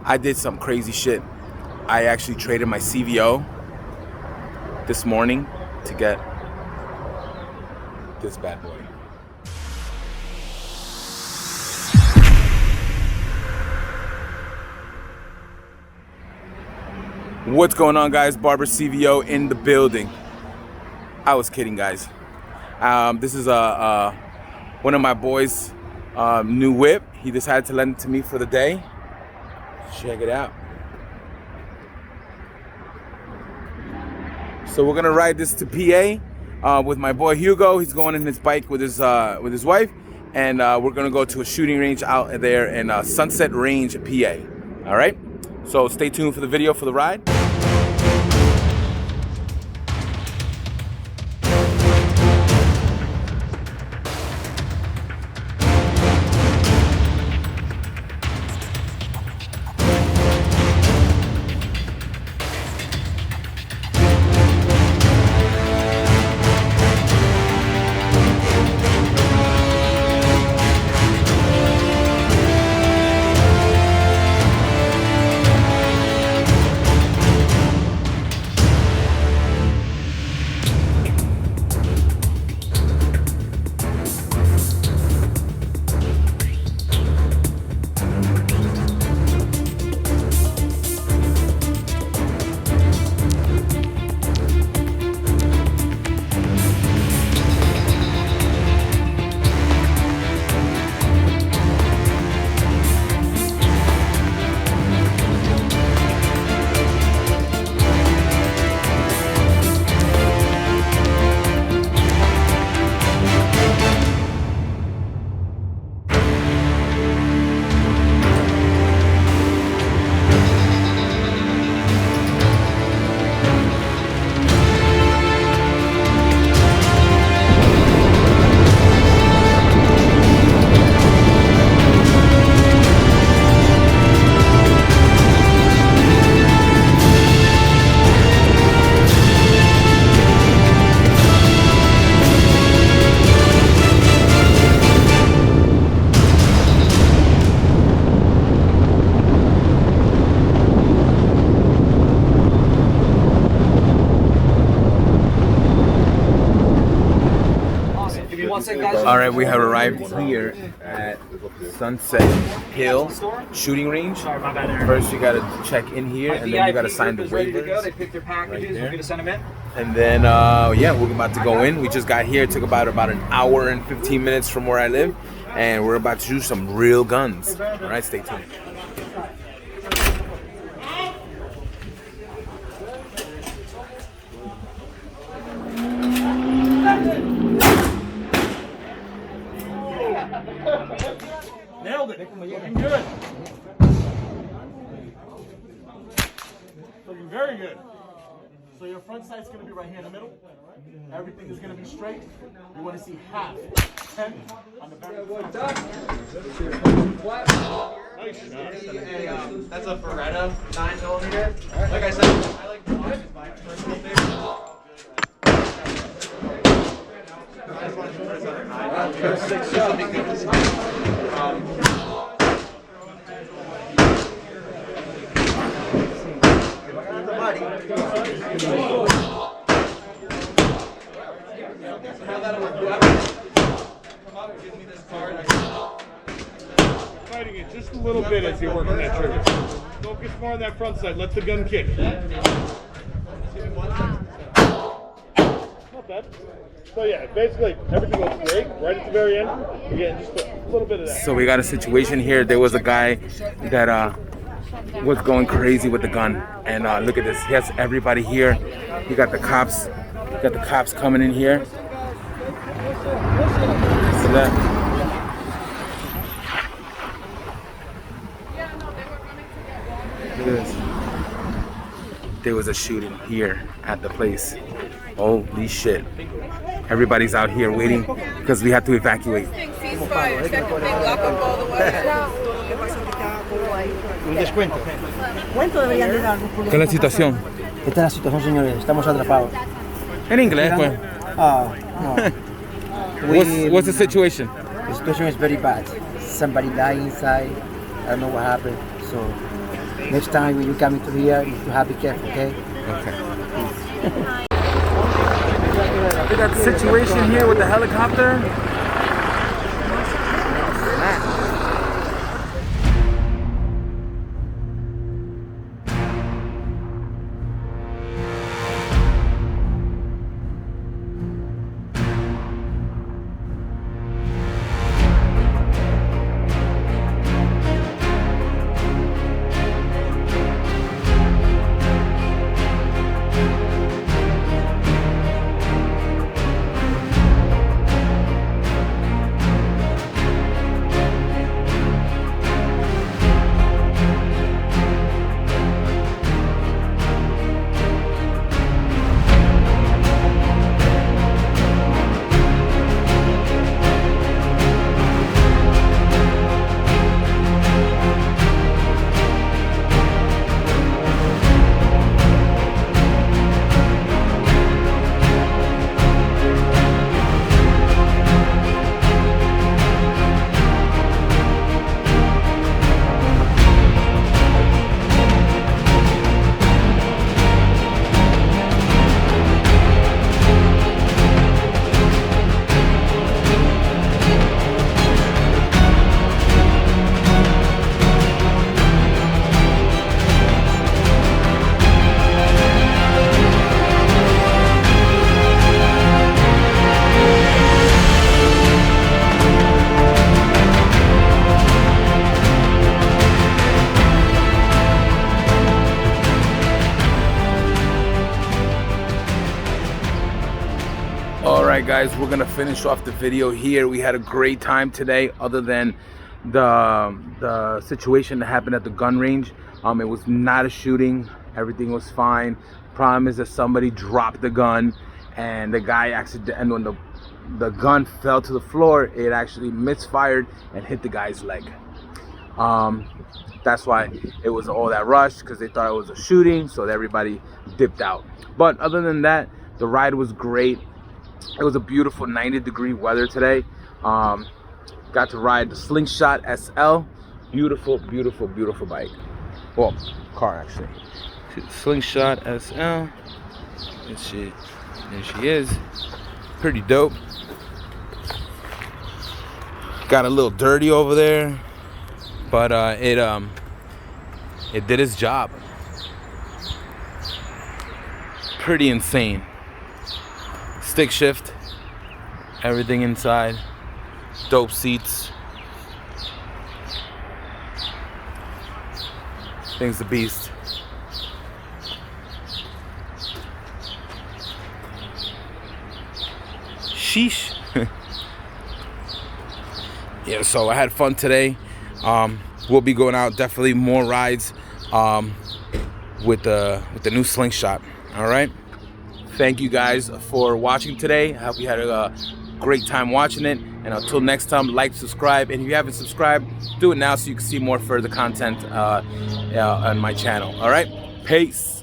I did some crazy shit. I actually traded my CVO this morning to get this bad boy. What's going on, guys? Barber CVO in the building. I was kidding, guys. This is one of my boys' new whip. He decided to lend it to me for the day. Check it out. So we're gonna ride this to PA with my boy Hugo. He's going in his bike with his wife, and we're gonna go to a shooting range out there in Sunset Range, PA. All right. So stay tuned for the video for the ride. All right, we have arrived here at Sunset Hill Shooting Range. First, you gotta check in here, and then you gotta sign the waivers right there. And then, yeah, we're about to go in. We just got here. It took about an hour and 15 minutes from where I live, and we're about to do some real guns. All right, stay tuned. Nailed it. Looking good. Looking very good. So your front sight's going to be right here in the middle. Everything is going to be straight. You want to see half. 10 on the back. Nice shot. That's a Beretta 9mm. Like I said, I like to watch my personal favorite. I just want to put another 9mm. Fighting it just a little bit as you're working that trigger. Focus more on that front side. Let the gun kick. Not bad. So yeah, basically everything looks great. Right at the very end, we're getting just a little bit of that. So we got a situation here. There was a guy that was going crazy with the gun, and look at this. He has everybody here. You got the cops. You got the cops coming in here. So that. Look at this. There was a shooting here at the place. Holy shit. Everybody's out here waiting because we have to evacuate. Un descuento. ¿Cuánto deberían de dar? ¿Qué es la situación? Esta es la situación, señores. Estamos atrapados. En inglés, pues. Ah, no. What's the situation? The situation is very bad. Somebody died inside. I don't know what happened. So Next time when you come into here, you have to be careful, okay? Okay. We got the situation here with the helicopter. Alright guys, we're gonna finish off the video here. We had a great time today, other than the situation that happened at the gun range. It was not a shooting, everything was fine. Problem is that somebody dropped the gun and the guy accidentally, and when the gun fell to the floor, it actually misfired and hit the guy's leg. That's why it was all that rush, because they thought it was a shooting, so everybody dipped out. But other than that, the ride was great. It was a beautiful 90-degree weather today. Got to ride the Slingshot SL. Beautiful, beautiful, beautiful bike. Well, car actually. See the Slingshot SL. There she is. Pretty dope. Got a little dirty over there, but it did its job. Pretty insane. Stick shift, everything inside, dope seats. Thing's the beast. Sheesh. Yeah, so I had fun today. We'll be going out, definitely more rides with the new Slingshot. All right. Thank you guys for watching today. I hope you had a great time watching it. And until next time, like, subscribe. And if you haven't subscribed, do it now so you can see more further content on my channel. All right, peace.